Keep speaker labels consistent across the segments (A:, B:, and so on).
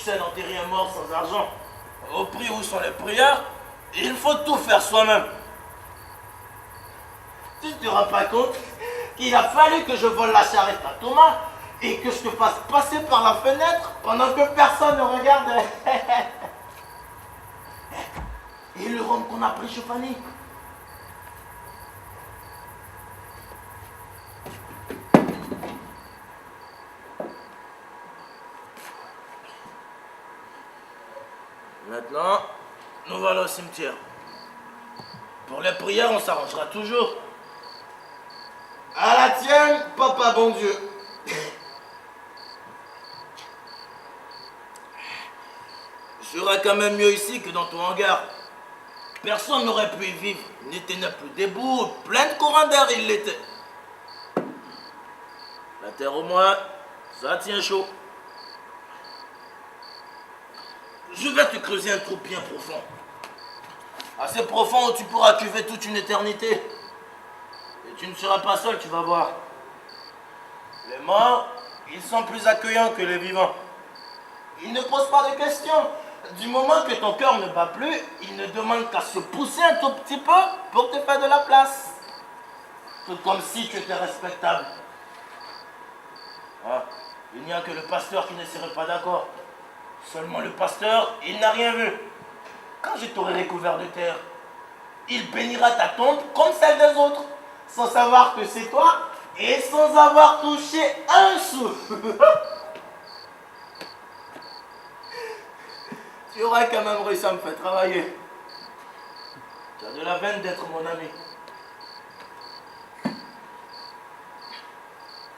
A: D'enterrer un mort sans argent. Au prix où sont les prières, il faut tout faire soi-même. Tu ne te rends pas compte qu'il a fallu que je vole la charrette à Thomas et que je te fasse passer par la fenêtre pendant que personne ne regarde. Et le rhum qu'on a pris chez Fanny. Maintenant, nous voilà au cimetière. Pour les prières, on s'arrangera toujours. À la tienne, papa bon Dieu. J'aurais quand même mieux ici que dans ton hangar. Personne n'aurait pu y vivre. Il n'était plus debout, plein de courants d'air, il l'était. La terre au moins, ça tient chaud. Je vais te creuser un trou bien profond. Assez profond où tu pourras cuver toute une éternité. Et tu ne seras pas seul, tu vas voir. Les morts, ils sont plus accueillants que les vivants. Ils ne posent pas de questions. Du moment que ton cœur ne bat plus, ils ne demandent qu'à se pousser un tout petit peu pour te faire de la place. Tout comme si tu étais respectable. Ah, il n'y a que le pasteur qui ne serait pas d'accord. Seulement le pasteur, il n'a rien vu. Quand je t'aurai recouvert de terre, il bénira ta tombe comme celle des autres, sans savoir que c'est toi et sans avoir touché un sou. Tu auras quand même réussi à me faire travailler. Tu as de la peine d'être mon ami.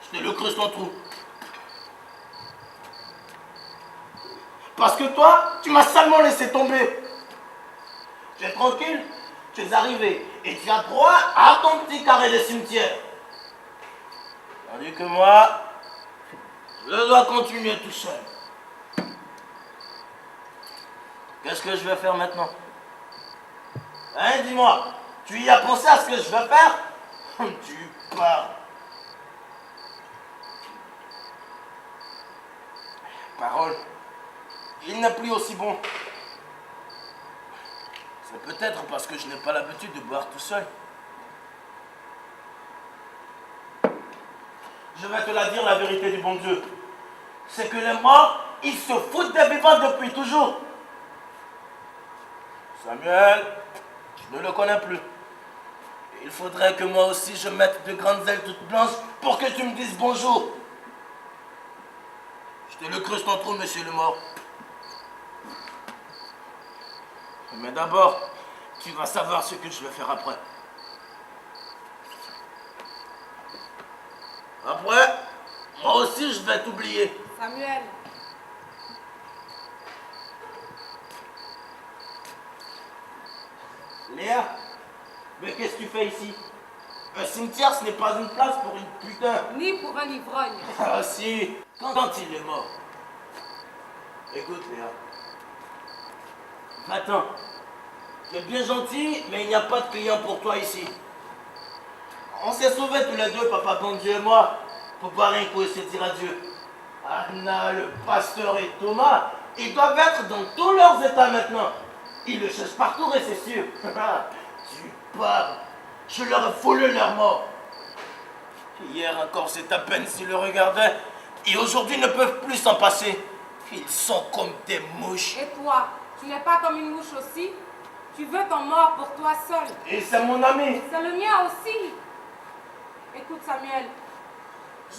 A: Je te le creuse ton trou. Parce que toi, tu m'as seulement laissé tomber. Tu es tranquille, tu es arrivé et tu as droit à ton petit carré de cimetière. Tandis que moi, je dois continuer tout seul. Qu'est-ce que je vais faire maintenant? Hein, dis-moi, tu y as pensé à ce que je vais faire? Tu parles. Parole. Il n'est plus aussi bon. C'est peut-être parce que je n'ai pas l'habitude de boire tout seul. Je vais te la dire, la vérité du bon Dieu. C'est que les morts, ils se foutent des vivants depuis toujours. Samuel, je ne le connais plus. Il faudrait que moi aussi je mette de grandes ailes toutes blanches pour que tu me dises bonjour. Je te le creuse ton trou, monsieur le mort. Mais d'abord, tu vas savoir ce que je vais faire après. Après, moi aussi je vais t'oublier.
B: Samuel.
A: Léa, mais qu'est-ce que tu fais ici? Un cimetière, ce n'est pas une place pour une putain.
B: Ni pour un ivrogne.
A: Ah si, quand il est mort. Écoute Léa. Attends. Tu es bien gentil, mais il n'y a pas de client pour toi ici. On s'est sauvés tous les deux, papa bon Dieu et moi, pour boire un coup et se dire adieu. Anna, le pasteur et Thomas, ils doivent être dans tous leurs états maintenant. Ils le cherchent partout et c'est sûr. Tu parles. Je leur ai volé leur mort. Hier encore, c'est à peine s'ils le regardaient. Et aujourd'hui, ils ne peuvent plus s'en passer. Ils sont comme des mouches.
B: Et toi, tu n'es pas comme une mouche aussi? Tu veux ton mort pour toi seul.
A: Et c'est mon ami.
B: C'est le mien aussi. Écoute Samuel,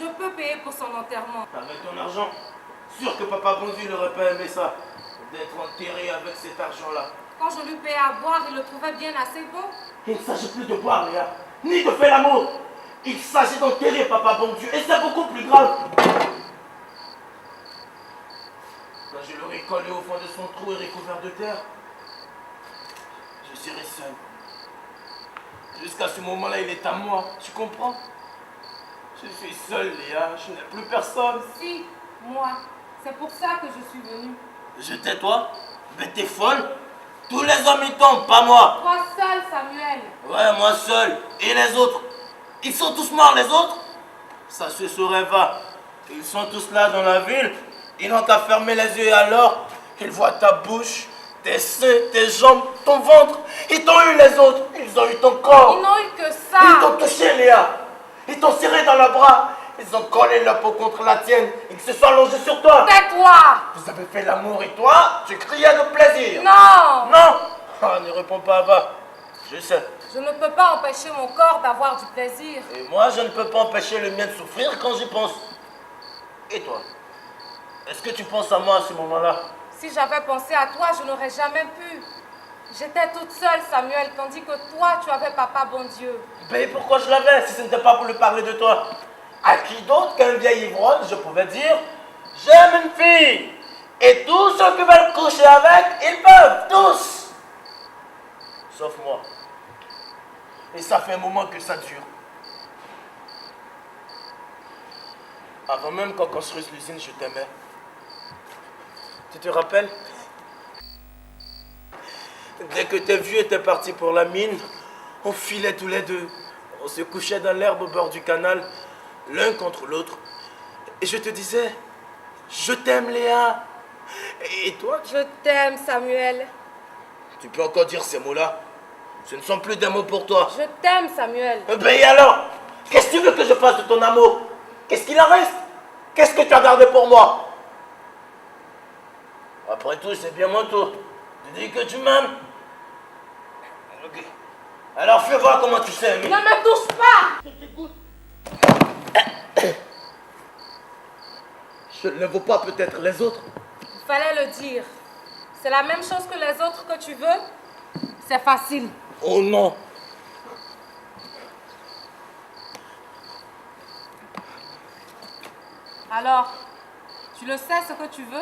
B: Je peux payer pour son enterrement.
A: Avec ton argent, sûr que papa bon Dieu n'aurait pas aimé ça, d'être enterré avec cet argent-là.
B: Quand je lui payais à boire, il le trouvait bien assez beau.
A: Il ne s'agit plus de boire, Léa, ni de faire l'amour. Il s'agit d'enterrer papa bon Dieu, et c'est beaucoup plus grave. Quand je l'aurai collé au fond de son trou et recouvert de terre, je serai seul. Jusqu'à ce moment-là, il est à moi, tu comprends? Je suis seul, Léa, je n'ai plus personne.
B: Si, moi. C'est pour ça que je suis venue.
A: Je tais, toi? Mais t'es folle? Tous les hommes y tombent, pas moi.
B: Toi seul, Samuel.
A: Ouais, moi seul. Et les autres? Ils sont tous morts, les autres? Ça se saurait va. Ils sont tous là dans la ville. Ils n'ont qu'à fermer les yeux et alors, ils voient ta bouche, tes seins, tes jambes, ton ventre. Ils t'ont eu, les autres. Ils ont eu ton corps.
B: Ils n'ont eu que ça.
A: Ils t'ont touché, Léa. Ils t'ont serré dans le bras. Ils ont collé leur peau contre la tienne. Ils se sont allongés sur toi.
B: Tais-toi.
A: Vous avez fait l'amour et toi, tu criais de plaisir.
B: Non.
A: Non. Ah, ne réponds pas, va. Je sais.
B: Je ne peux pas empêcher mon corps d'avoir du plaisir.
A: Et moi, je ne peux pas empêcher le mien de souffrir quand j'y pense. Et toi? Est-ce que tu penses à moi à ce moment-là?
B: Si j'avais pensé à toi, je n'aurais jamais pu. J'étais toute seule, Samuel, tandis que toi, tu avais papa bon Dieu.
A: Mais pourquoi je l'avais si ce n'était pas pour lui parler de toi? À qui d'autre qu'un vieil ivrogne, je pouvais dire, j'aime une fille. Et tous ceux qui veulent coucher avec, ils peuvent, tous. Sauf moi. Et ça fait un moment que ça dure. Avant même qu'on construise l'usine, je t'aimais. Tu te rappelles? Dès que tes vieux étaient partis pour la mine, on filait tous les deux. On se couchait dans l'herbe au bord du canal, l'un contre l'autre. Et je te disais, je t'aime Léa. Et toi,
B: Je t'aime, Samuel.
A: tu peux encore dire ces mots-là? Ce ne sont plus des mots pour toi.
B: Je t'aime, Samuel.
A: Ben et alors? Qu'est-ce que tu veux que je fasse de ton amour? Qu'est-ce qu'il en reste? Qu'est-ce que tu as gardé pour moi? Après tout, c'est bien mon tour. Tu dis que tu m'aimes. Ok. Alors fais voir comment tu sais.
B: Ne me touche pas.
A: Je t'écoute. Je ne vaux pas peut-être les autres.
B: Il fallait le dire. C'est la même chose que les autres que tu veux. C'est facile.
A: Oh non.
B: Alors, tu le sais ce que tu veux?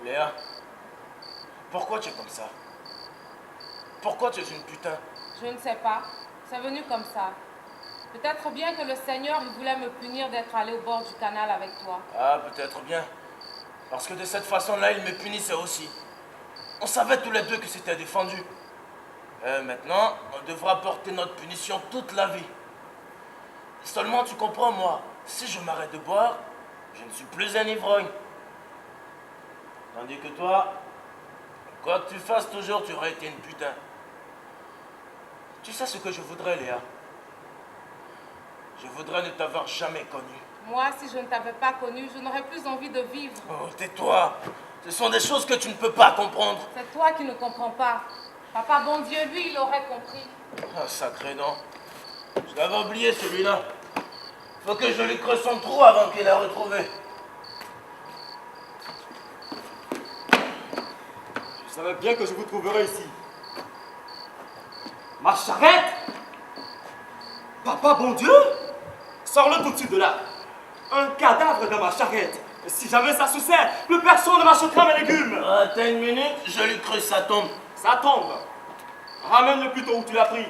A: Léa, pourquoi tu es comme ça? Pourquoi tu es une putain?
B: Je ne sais pas. C'est venu comme ça. Peut-être bien que le Seigneur il voulait me punir d'être allé au bord du canal avec toi.
A: Ah, peut-être bien. Parce que de cette façon-là, il me punissait aussi. On savait tous les deux que c'était défendu. Et maintenant, on devra porter notre punition toute la vie. Seulement, tu comprends, moi, si je m'arrête de boire, je ne suis plus un ivrogne. Tandis que toi, quoi que tu fasses toujours, tu aurais été une putain. Tu sais ce que je voudrais, Léa? Je voudrais ne t'avoir jamais connu.
B: Moi, si je ne t'avais pas connu, je n'aurais plus envie de vivre.
A: Oh, tais-toi. Ce sont des choses que tu ne peux pas comprendre.
B: C'est toi qui ne comprends pas. Papa bon Dieu, lui, il aurait compris.
A: Ah, sacré nom. Je l'avais oublié, celui-là. Faut que je lui creuse son trou avant qu'il l'ait retrouvé.
C: Je savais bien que je vous trouverais ici. Ma charrette? Papa bon Dieu? Sors-le tout de suite de là. Un cadavre dans ma charrette. Si jamais ça se sert, plus personne ne m'achètera mes légumes.
A: Attends une minute, je lui creuse sa tombe.
C: Ça tombe. Ramène-le plutôt où tu l'as pris.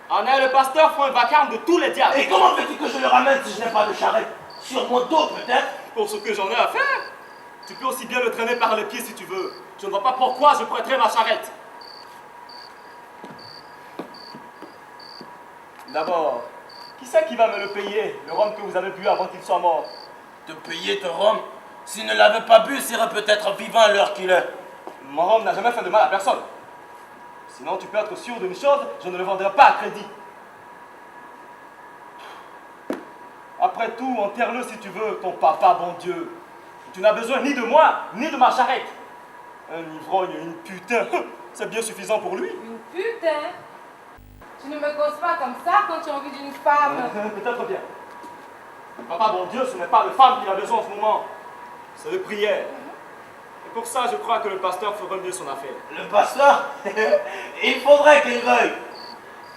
C: En est le pasteur font un vacarme de tous les diables.
A: Et comment veux-tu que je le ramène si je n'ai pas de charrette? Sur mon dos, peut-être?
C: Pour ce que j'en ai à faire, tu peux aussi bien le traîner par les pieds si tu veux. Je ne vois pas pourquoi je prêterai ma charrette. D'abord, qui c'est qui va me le payer, le rhum que vous avez bu avant qu'il soit mort?
A: De payer ton rhum? S'il ne l'avait pas bu, il serait peut-être vivant à l'heure qu'il est.
C: Mon rhum n'a jamais fait de mal à personne. Sinon, tu peux être sûr d'une chose, je ne le vendrai pas à crédit. À Après tout, enterre-le si tu veux, ton papa, bon Dieu. Tu n'as besoin ni de moi, ni de ma charrette. Un ivrogne, une putain, c'est bien suffisant pour lui.
B: Une putain. Tu ne me causes pas comme ça quand tu as envie d'une femme.
C: Peut-être bien. Papa, bon Dieu, ce n'est pas de femme qu'il a besoin en ce moment. C'est de prière. Et pour ça, je crois que le pasteur ferait mieux son affaire.
A: Le pasteur, il faudrait qu'il veuille.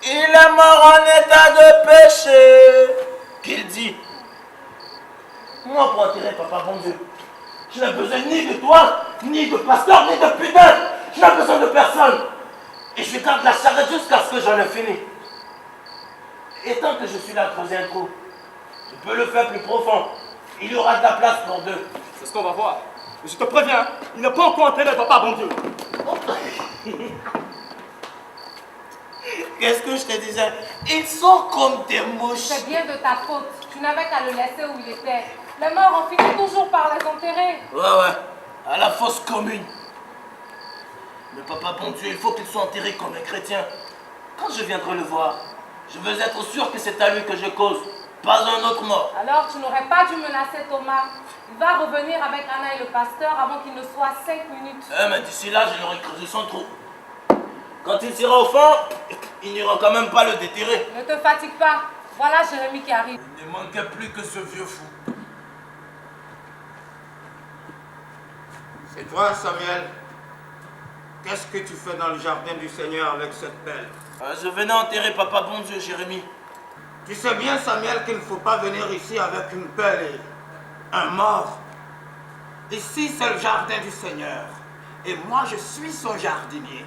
A: Il est mort en état de péché. Qu'il dit. Moi, pour enterrer papa, bon Dieu, je n'ai besoin ni de toi, ni de pasteur, ni de putain. Je n'ai besoin de personne. Et je garde la charrette jusqu'à ce que j'en ai fini. Et tant que je suis là à creuser un trou, je peux le faire plus profond. Il y aura de la place pour deux.
C: C'est ce qu'on va voir. Mais je te préviens, il n'est pas encore enterré, papa, bon Dieu.
A: Qu'est-ce que je te disais? Ils sont comme des mouches.
B: C'est bien de ta faute. Tu n'avais qu'à le laisser où il était. Les morts, on finit toujours par les enterrer.
A: Ouais, à la fosse commune. Mais papa, bon Dieu, il faut qu'il soit enterré comme un chrétien. Quand je viendrai le voir, je veux être sûr que c'est à lui que je cause, pas un autre mort.
B: Alors, tu n'aurais pas dû menacer Thomas. Il va revenir avec Anna et le pasteur avant qu'il ne soit 5 minutes.
A: Mais d'ici là, je l'aurai creusé son trou. Quand il sera au fond, il n'ira quand même pas le déterrer.
B: Ne te fatigue pas. Voilà Jérémie qui arrive.
A: Il ne manquait plus que ce vieux fou.
D: C'est toi, Samuel. Qu'est-ce que tu fais dans le jardin du Seigneur avec cette pelle?
A: Je venais enterrer papa, bon Dieu, Jérémie.
D: Tu sais bien, Samuel, qu'il ne faut pas venir ici avec une pelle et un mort. Ici, c'est le jardin du Seigneur. Et moi, je suis son jardinier.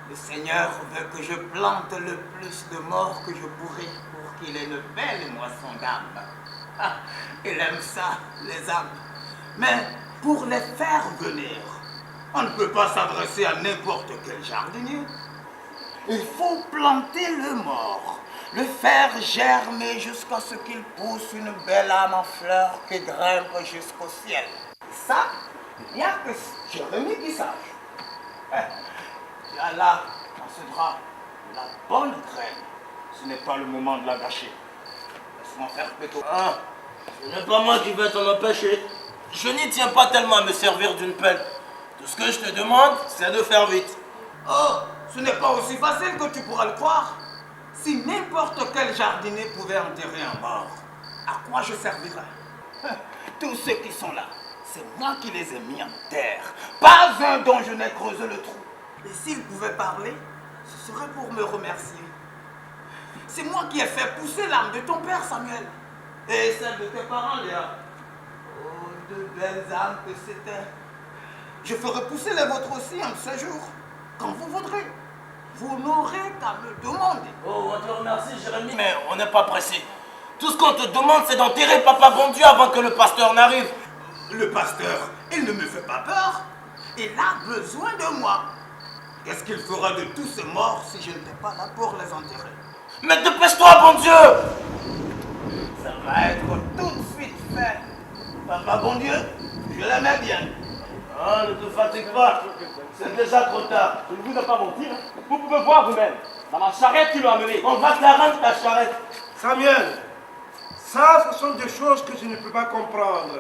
D: Le Seigneur veut que je plante le plus de morts que je pourrai pour qu'il ait une belle moisson d'âmes. Ah, il aime ça, les âmes. Mais pour les faire venir, on ne peut pas s'adresser à n'importe quel jardinier. Il faut planter le mort, le faire germer jusqu'à ce qu'il pousse une belle âme en fleurs qui grimpe jusqu'au ciel. Et ça, il n'y a que Jérémie qui sache. Tu as là, dans ce drap, la bonne graine. Ce n'est pas le moment de la gâcher. Laisse-moi faire plutôt.
A: Ah, ce n'est pas moi qui vais t'en empêcher. Je n'y tiens pas tellement à me servir d'une pelle. Tout ce que je te demande, c'est de faire vite.
D: Oh, ce n'est pas aussi facile que tu pourras le croire. Si n'importe quel jardinier pouvait enterrer un mort, à quoi je servirais? Tous ceux qui sont là, c'est moi qui les ai mis en terre. Pas un dont je n'ai creusé le trou. Et s'ils pouvaient parler, ce serait pour me remercier. C'est moi qui ai fait pousser l'âme de ton père, Samuel. Et celle de tes parents, Léa. Oh, de belles âmes que c'était. Je ferai pousser les vôtres aussi un de ces jours, quand vous voudrez. Vous n'aurez qu'à me demander.
A: Oh, on te remercie, Jérémie, mais on n'est pas pressé. Tout ce qu'on te demande, c'est d'enterrer papa bon Dieu avant que le pasteur n'arrive.
D: Le pasteur, il ne me fait pas peur. Il a besoin de moi. Qu'est-ce qu'il fera de tous ces morts si je n'étais pas là pour les enterrer?
A: Mais dépêche-toi, bon Dieu!
D: Ça va être tout de suite fait. Papa bon Dieu, je l'aimais bien.
A: Ah, ne te fatigue pas, c'est déjà trop tard.
C: Je ne vous ai pas menti, hein. Vous pouvez voir vous-même. Dans ma charrette, tu l'as amené.
A: On va te la rendre, ta charrette.
E: Samuel, ça, ce sont des choses que je ne peux pas comprendre.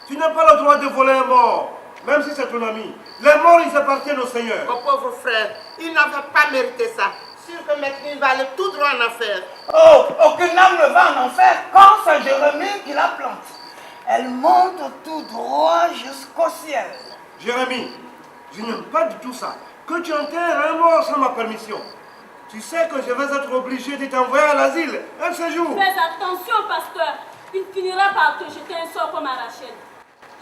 E: Tu n'as pas le droit de voler un mort, même si c'est ton ami. Les morts, ils appartiennent au Seigneur.
F: Mon pauvre frère, il n'avait pas mérité ça. Sûr que maintenant il va aller tout droit en enfer.
D: Oh, aucune âme ne va en enfer quand c'est Jérémie qui la plante. Elle monte tout droit jusqu'au ciel.
E: Jérémie, je n'aime pas du tout ça. Que tu enterres un mort sans ma permission. Tu sais que je vais être obligé de t'envoyer à l'asile un de ces jours.
G: Fais attention, pasteur. Il finira par te jeter un sort comme à Rachel.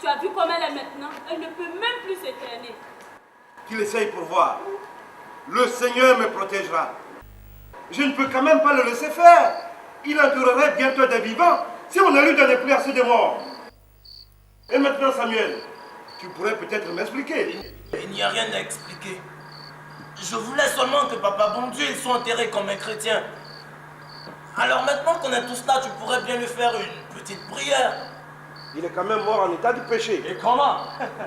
G: Tu as vu comme elle est maintenant? Elle ne peut même plus s'éterner.
E: Qu'il essaye pour voir. Le Seigneur me protégera. Je ne peux quand même pas le laisser faire. Il endurerait bientôt des vivants si on a lui donner plus assez de morts. Et maintenant, Samuel, tu pourrais peut-être m'expliquer.
A: Il n'y a rien à expliquer. Je voulais seulement que papa bon Dieu il soit enterré comme un chrétien. Alors maintenant qu'on est tous là, tu pourrais bien lui faire une petite prière.
E: Il est quand même mort en état de péché.
C: Et comment?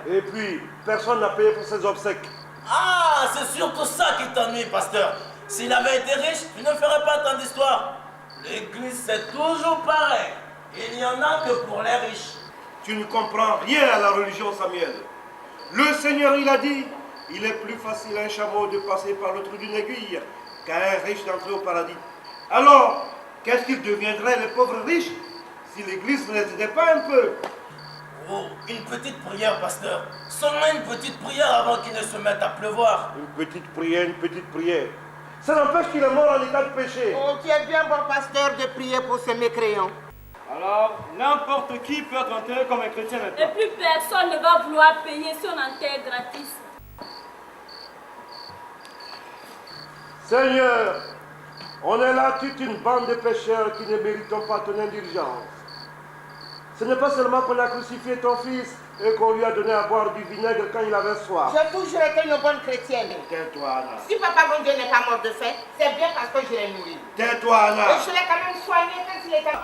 E: Et puis, personne n'a payé pour ses obsèques.
A: Ah, c'est surtout ça qui t'ennuie, pasteur. S'il avait été riche, tu ne ferais pas tant d'histoire. L'église, c'est toujours pareil. Il n'y en a que pour les riches.
E: Tu ne comprends rien à la religion, Samuel. Le Seigneur, il a dit, il est plus facile à un chameau de passer par le trou d'une aiguille qu'à un riche d'entrer au paradis. Alors, qu'est-ce qu'ils deviendraient les pauvres riches si l'Église ne les aidait pas un peu?
A: Oh, une petite prière, pasteur. Seulement une petite prière avant qu'il ne se mette à pleuvoir.
E: Une petite prière. Ça n'empêche qu'il est mort en état de péché.
F: Oh, tu es bien bon pasteur de prier pour ces mécréants.
C: Alors, n'importe qui peut être enterré comme un chrétien
G: Et
C: maintenant.
G: puis personne ne va vouloir payer son enterre gratis.
E: Seigneur, on est là toute une bande de pécheurs qui ne méritons pas ton indulgence. Ce n'est pas seulement qu'on a crucifié ton fils et qu'on lui a donné à boire du vinaigre quand il avait soif.
F: J'ai toujours été une bonne chrétienne.
E: Tais-toi, Anna.
F: Si papa bon Dieu n'est pas mort de faim, c'est bien parce que je l'ai nourri.
E: Tais-toi, Anna.
F: Et je l'ai quand même soigné quand il était...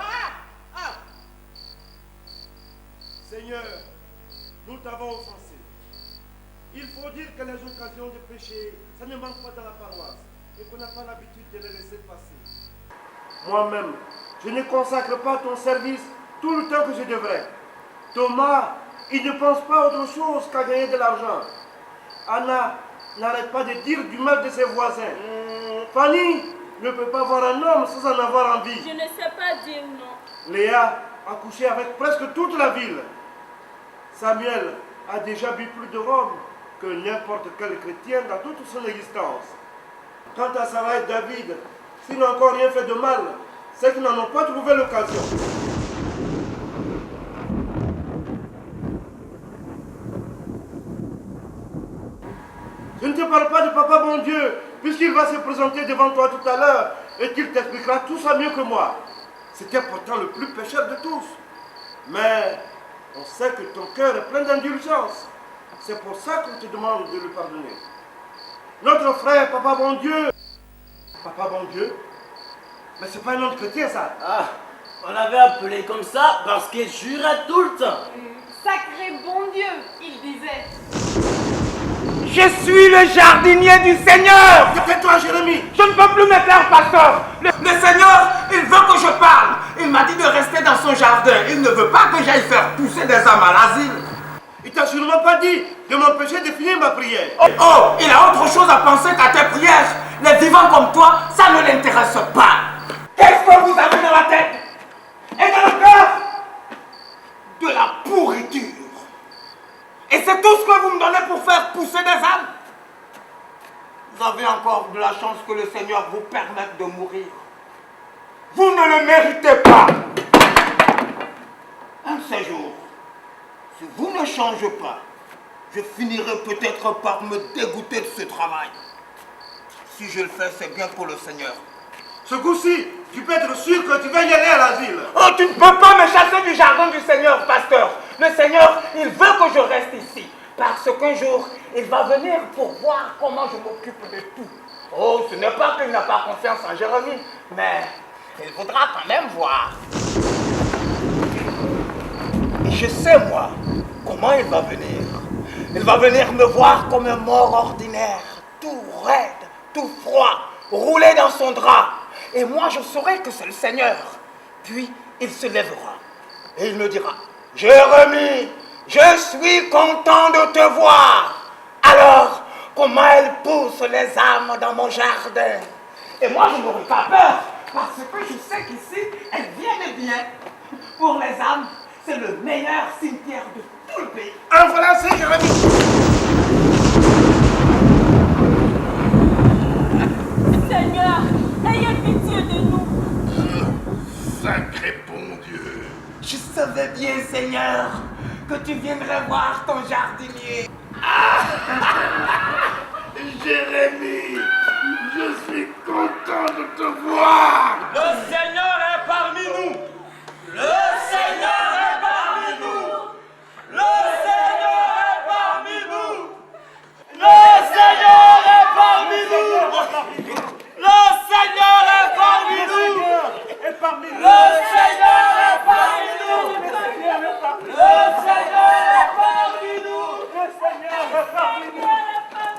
E: Seigneur, nous t'avons offensé. Il faut dire que les occasions de péché, ça ne manque pas dans la paroisse et qu'on n'a pas l'habitude de les laisser passer. Moi-même, je ne consacre pas ton service tout le temps que je devrais. Thomas, il ne pense pas à autre chose qu'à gagner de l'argent. Anna n'arrête pas de dire du mal de ses voisins. Fanny ne peut pas voir un homme sans en avoir envie.
G: Je ne sais pas dire non.
E: Léa a couché avec presque toute la ville. Samuel a déjà bu plus de rhum que n'importe quel chrétien dans toute son existence. Quant à Sarah et David, s'ils n'ont encore rien fait de mal, c'est qu'ils n'en ont pas trouvé l'occasion. Je ne te parle pas de papa bon Dieu, puisqu'il va se présenter devant toi tout à l'heure et qu'il t'expliquera tout ça mieux que moi. C'était pourtant le plus pécheur de tous. Mais on sait que ton cœur est plein d'indulgence. C'est pour ça qu'on te demande de le pardonner. Notre frère, papa bon Dieu. Papa bon Dieu? Mais c'est pas un nom de chrétien, ça.
A: Ah, on l'avait appelé comme ça parce qu'il jurait tout le temps.
B: Sacré bon Dieu, il disait.
D: Je suis le jardinier du Seigneur.
E: Tais-toi, Jérémie.
D: Je ne peux plus me faire pasteur. Le Seigneur, il veut que je parle. Il m'a dit de rester dans son jardin. Il ne veut pas que j'aille faire pousser des âmes à l'asile.
E: Il t'a sûrement pas dit de m'empêcher de finir ma prière.
D: Oh, il a autre chose à penser qu'à tes prières. Les vivants comme toi, ça ne l'intéresse pas. Qu'est-ce que vous avez dans la tête et dans le cœur? De la pourriture. Et c'est tout ce que vous me donnez pour faire pousser des âmes? Vous avez encore de la chance que le Seigneur vous permette de mourir. Vous ne le méritez pas. Un de ces jours, si vous ne changez pas, je finirai peut-être par me dégoûter de ce travail. Si je le fais, c'est bien pour le Seigneur.
E: Ce coup-ci, tu peux être sûr que tu vas y aller à l'asile.
D: Oh, tu ne peux pas me chasser du jardin du Seigneur, pasteur. Le Seigneur, il veut que je reste ici. Parce qu'un jour, il va venir pour voir comment je m'occupe de tout. Oh, ce n'est pas qu'il n'a pas confiance en Jérémie, mais il voudra quand même voir. Et je sais, moi, comment il va venir. Il va venir me voir comme un mort ordinaire, tout raide, tout froid, roulé dans son drap. Et moi, je saurai que c'est le Seigneur. Puis, il se lèvera et il me dira, « Jérémie, je suis content de te voir. » Alors, comment elle pousse les âmes dans mon jardin. Et moi, je n'aurai pas peur, parce que je sais qu'ici, elles viennent bien. Pour les âmes, c'est le meilleur cimetière de tout le pays.
E: En voilà, c'est Jérémie.
G: Seigneur, ayez pitié de nous.
D: Sacré bon Dieu. Je savais bien, Seigneur, que tu viendrais voir ton jardinier.
E: Jérémie, je suis content de te voir.
C: Le Seigneur est parmi nous.
A: Le Seigneur est parmi nous. Le Seigneur est parmi nous. Le Seigneur est parmi nous. Le Seigneur est parmi nous. Le Seigneur est parmi nous. Le Seigneur est parmi nous. Le Seigneur est parmi nous.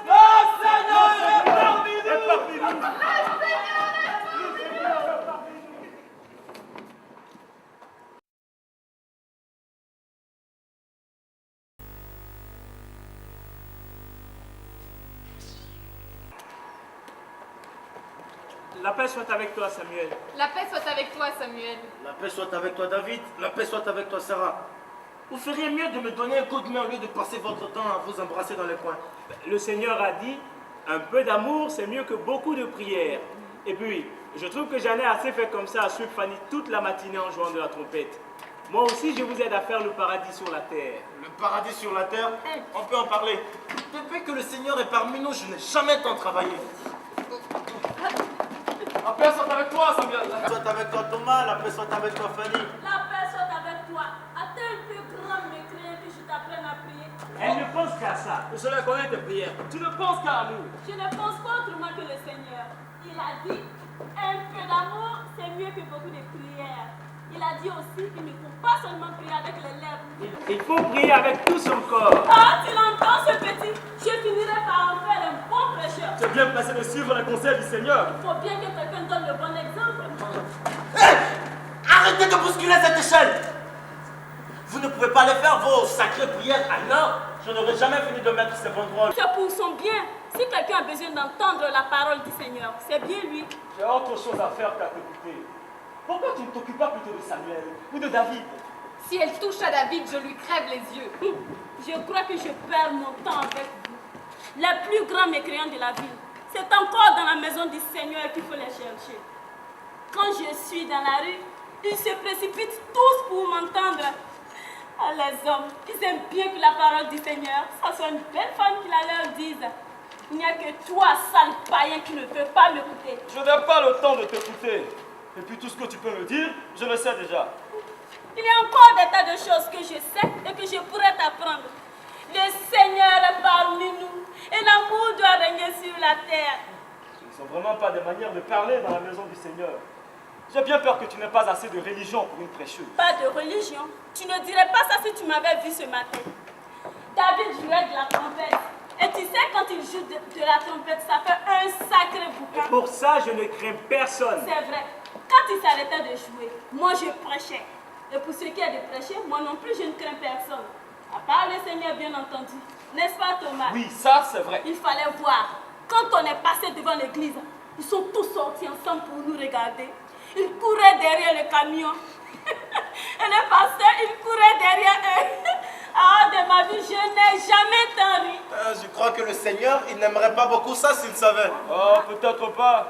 A: Le Seigneur est parmi nous.
C: La paix soit avec toi, Samuel.
H: La paix soit avec toi, Samuel.
A: La paix soit avec toi, David. La paix soit avec toi, Sarah. Vous feriez mieux de me donner un coup de main au lieu de passer votre temps à vous embrasser dans les coins.
C: Le Seigneur a dit, un peu d'amour, c'est mieux que beaucoup de prières. Et puis, je trouve que j'en ai assez fait comme ça à suivre Fanny toute la matinée en jouant de la trompette. Moi aussi, je vous aide à faire le paradis sur la terre.
A: Le paradis sur la terre, on peut en parler. Depuis que le Seigneur est parmi nous, je n'ai jamais tant travaillé.
C: La paix soit avec toi, Samuel.
A: La paix soit avec toi, Thomas. La paix soit avec toi, Fanny.
G: La paix soit avec toi. A-t-elle plus grand métier que je t'apprenne à prier?
C: Elle ne pense qu'à ça. Je la connais tes prières. Tu ne penses qu'à nous.
G: Je ne pense pas autrement que le Seigneur. Il a dit, un peu d'amour, c'est mieux que beaucoup de prières. Il a dit aussi qu'il ne faut pas seulement prier avec les lèvres.
C: Il faut prier avec tout son corps.
G: Ah, tu l'entends, ce petit? Je finirai par en faire un bon prêcheur.
C: Tu es bien placé de suivre les conseils du Seigneur.
G: Il faut bien que quelqu'un donne le bon exemple.
A: Hé! Arrêtez de bousculer cette échelle! Vous ne pouvez pas aller faire vos sacrées prières. Ah non, je n'aurais jamais fini de mettre ces banderoles.
G: C'est pour son bien. Si quelqu'un a besoin d'entendre la parole du Seigneur, c'est bien lui.
C: J'ai autre chose à faire qu'à t'écouter. Pourquoi tu ne t'occupes pas plutôt de Samuel ou de David?
H: Si elle touche à David, je lui crève les yeux.
G: Je crois que je perds mon temps avec vous. Les plus grands mécréants de la ville, c'est encore dans la maison du Seigneur qu'il faut les chercher. Quand je suis dans la rue, ils se précipitent tous pour m'entendre. Ah, les hommes, ils aiment bien que la parole du Seigneur, ça soit une belle femme qui la leur dise. Il n'y a que toi, sale païen, qui ne peux pas m'écouter.
C: Je n'ai pas le temps de t'écouter. Et puis tout ce que tu peux me dire, je le sais déjà.
G: Il y a encore des tas de choses que je sais et que je pourrais t'apprendre. Le Seigneur est parmi nous et l'amour doit régner sur la terre.
C: Ce ne sont vraiment pas des manières de parler dans la maison du Seigneur. J'ai bien peur que tu n'aies pas assez de religion pour une prêcheuse.
G: Pas de religion. Tu ne dirais pas ça si tu m'avais vu ce matin. David jouait de la trompette. Et tu sais, quand il joue de la trompette, ça fait un sacré boucan.
C: Pour ça, je ne crains personne.
G: C'est vrai. Quand il s'arrêtait de jouer, moi je prêchais. Et pour ce qui est de prêcher, moi non plus je ne crains personne. À part le Seigneur, bien entendu. N'est-ce pas, Thomas?
C: Oui, ça c'est vrai.
G: Il fallait voir. Quand on est passé devant l'église, ils sont tous sortis ensemble pour nous regarder. Ils couraient derrière le camion. Et le pasteur, il courait derrière eux. Ah, de ma vie, je n'ai jamais tant ri.
A: Je crois que le Seigneur, il n'aimerait pas beaucoup ça s'il savait.
C: Oh, peut-être pas.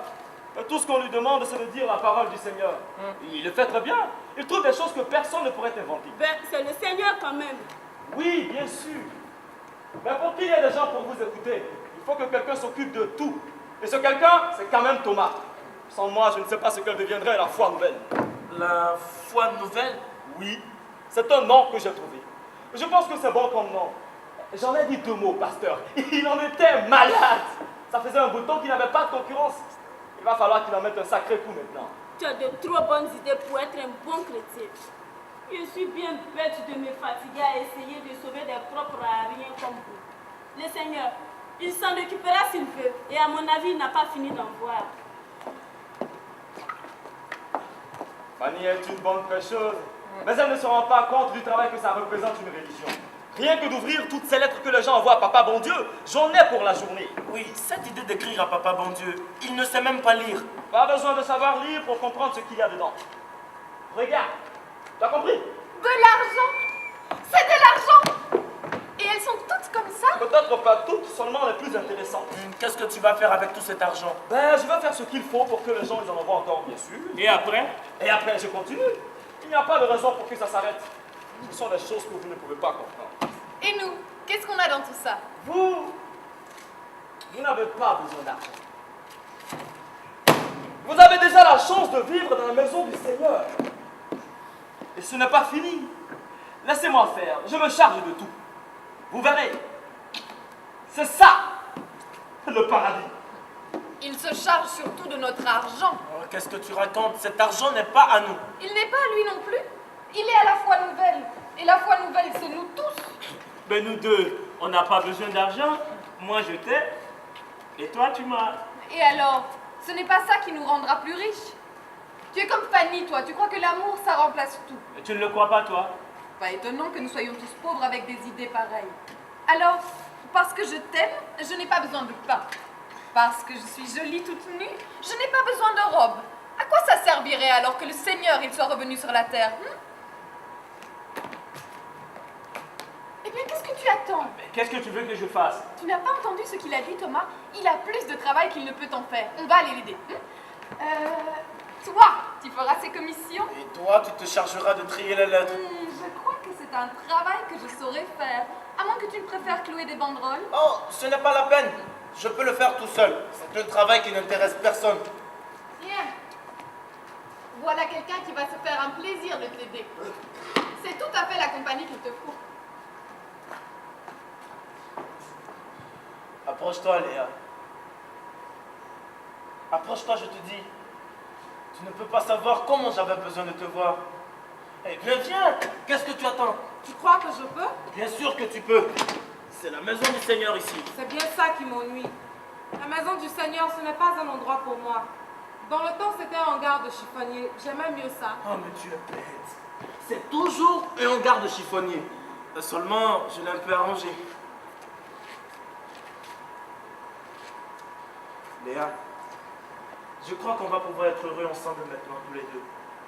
C: Mais tout ce qu'on lui demande, c'est de dire la parole du Seigneur. Il le fait très bien. Il trouve des choses que personne ne pourrait inventer.
G: Ben, c'est le Seigneur quand même.
C: Oui, bien sûr. Mais pour qu'il y ait des gens pour vous écouter, il faut que quelqu'un s'occupe de tout. Et ce quelqu'un, c'est quand même Thomas. Sans moi, je ne sais pas ce qu'elle deviendrait la foi nouvelle.
A: La foi nouvelle?
C: Oui, c'est un nom que j'ai trouvé. Je pense que c'est bon comme nom. J'en ai dit 2 mots, pasteur. Il en était malade. Ça faisait un bouton qui n'avait pas de concurrence. Il va falloir qu'il en mette un sacré coup maintenant.
G: Tu as de trop bonnes idées pour être un bon chrétien. Je suis bien bête de me fatiguer à essayer de sauver des propres à rien comme vous. Le Seigneur, il s'en occupera s'il veut. Et à mon avis, il n'a pas fini d'en voir.
C: Fanny est une bonne prêcheuse, mais elle ne se rend pas compte du travail que ça représente une religion. Rien que d'ouvrir toutes ces lettres que les gens envoient à Papa Bon Dieu, j'en ai pour la journée.
A: Oui, cette idée d'écrire à Papa Bon Dieu, il ne sait même pas lire.
C: Pas besoin de savoir lire pour comprendre ce qu'il y a dedans. Regarde, tu as compris?
H: De l'argent! C'est de l'argent! Et elles sont toutes comme ça?
C: Peut-être pas toutes, seulement les plus intéressantes.
A: Qu'est-ce que tu vas faire avec tout cet argent?
C: Ben, je vais faire ce qu'il faut pour que les gens ils en envoient encore, bien sûr. Et après? Et après, je continue. Il n'y a pas de raison pour que ça s'arrête. Ce sont des choses que vous ne pouvez pas comprendre.
H: Et nous, qu'est-ce qu'on a dans tout ça?
C: Vous n'avez pas besoin d'argent. Vous avez déjà la chance de vivre dans la maison du Seigneur. Et ce n'est pas fini. Laissez-moi faire, je me charge de tout. Vous verrez. C'est ça, le paradis.
H: Il se charge surtout de notre argent.
A: Qu'est-ce que tu racontes? Cet argent n'est pas à nous.
H: Il n'est pas à lui non plus. Il est à la foi nouvelle. Et la foi nouvelle, c'est nous tous.
C: Ben nous deux, on n'a pas besoin d'argent. Moi je t'ai, et toi tu m'as.
H: Et alors, ce n'est pas ça qui nous rendra plus riches. Tu es comme Fanny, toi. Tu crois que l'amour, ça remplace tout.
C: Et tu ne le crois pas, toi?
H: Pas étonnant que nous soyons tous pauvres avec des idées pareilles. Alors, parce que je t'aime, je n'ai pas besoin de pain. Parce que je suis jolie toute nue, je n'ai pas besoin de robe. À quoi ça servirait alors que le Seigneur il soit revenu sur la terre? Eh bien, qu'est-ce que tu attends?
C: Mais qu'est-ce que tu veux que je fasse?
H: Tu n'as pas entendu ce qu'il a dit, Thomas? Il a plus de travail qu'il ne peut en faire. On va aller l'aider. Toi, tu feras ses commissions?
A: Et toi, tu te chargeras de trier les lettres.
H: Je crois que c'est un travail que je saurais faire. À moins que tu ne préfères clouer des banderoles.
A: Oh, ce n'est pas la peine. Je peux le faire tout seul. C'est un travail qui n'intéresse personne.
H: Tiens, voilà quelqu'un qui va se faire un plaisir de t'aider. C'est tout à fait la compagnie qu'il te faut.
A: Approche-toi, Léa. Approche-toi, je te dis. Tu ne peux pas savoir comment j'avais besoin de te voir. Eh bien, viens. Qu'est-ce que tu attends?
B: Tu crois que je peux?
A: Bien sûr que tu peux. C'est la maison du Seigneur ici.
B: C'est bien ça qui m'ennuie. La maison du Seigneur, ce n'est pas un endroit pour moi. Dans le temps, c'était un hangar de chiffonnier. J'aimais mieux ça.
A: Oh, mais tu es bête. C'est toujours un hangar de chiffonnier. Seulement, je l'ai un peu arrangé. Léa, je crois qu'on va pouvoir être heureux ensemble maintenant, tous les deux.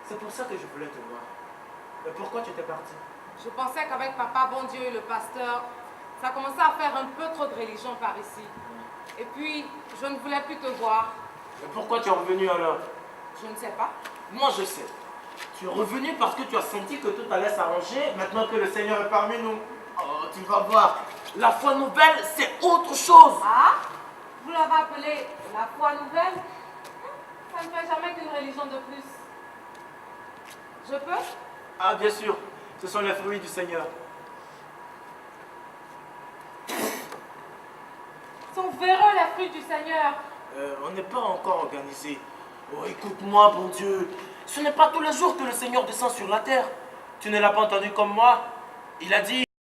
A: C'est pour ça que je voulais te voir. Mais pourquoi tu étais parti?
B: Je pensais qu'avec Papa Bon Dieu et le pasteur, ça commençait à faire un peu trop de religion par ici. Et puis, je ne voulais plus te voir.
A: Mais pourquoi tu es revenu alors?
B: Je ne sais pas.
A: Moi, je sais. Tu es revenu parce que tu as senti que tout allait s'arranger maintenant que le Seigneur est parmi nous. Oh, tu vas voir. La foi nouvelle, c'est autre chose.
B: Ah? Vous l'avez appelé la foi nouvelle? Ça ne fait jamais qu'une religion de plus. Je peux?
A: Ah, bien sûr. Ce sont les fruits du Seigneur.
B: Sont véreux les fruits du Seigneur.
A: On n'est pas encore organisé. Oh, écoute-moi, bon Dieu. Ce n'est pas tous les jours que le Seigneur descend sur la terre. Tu ne l'as pas entendu comme moi? Il a dit...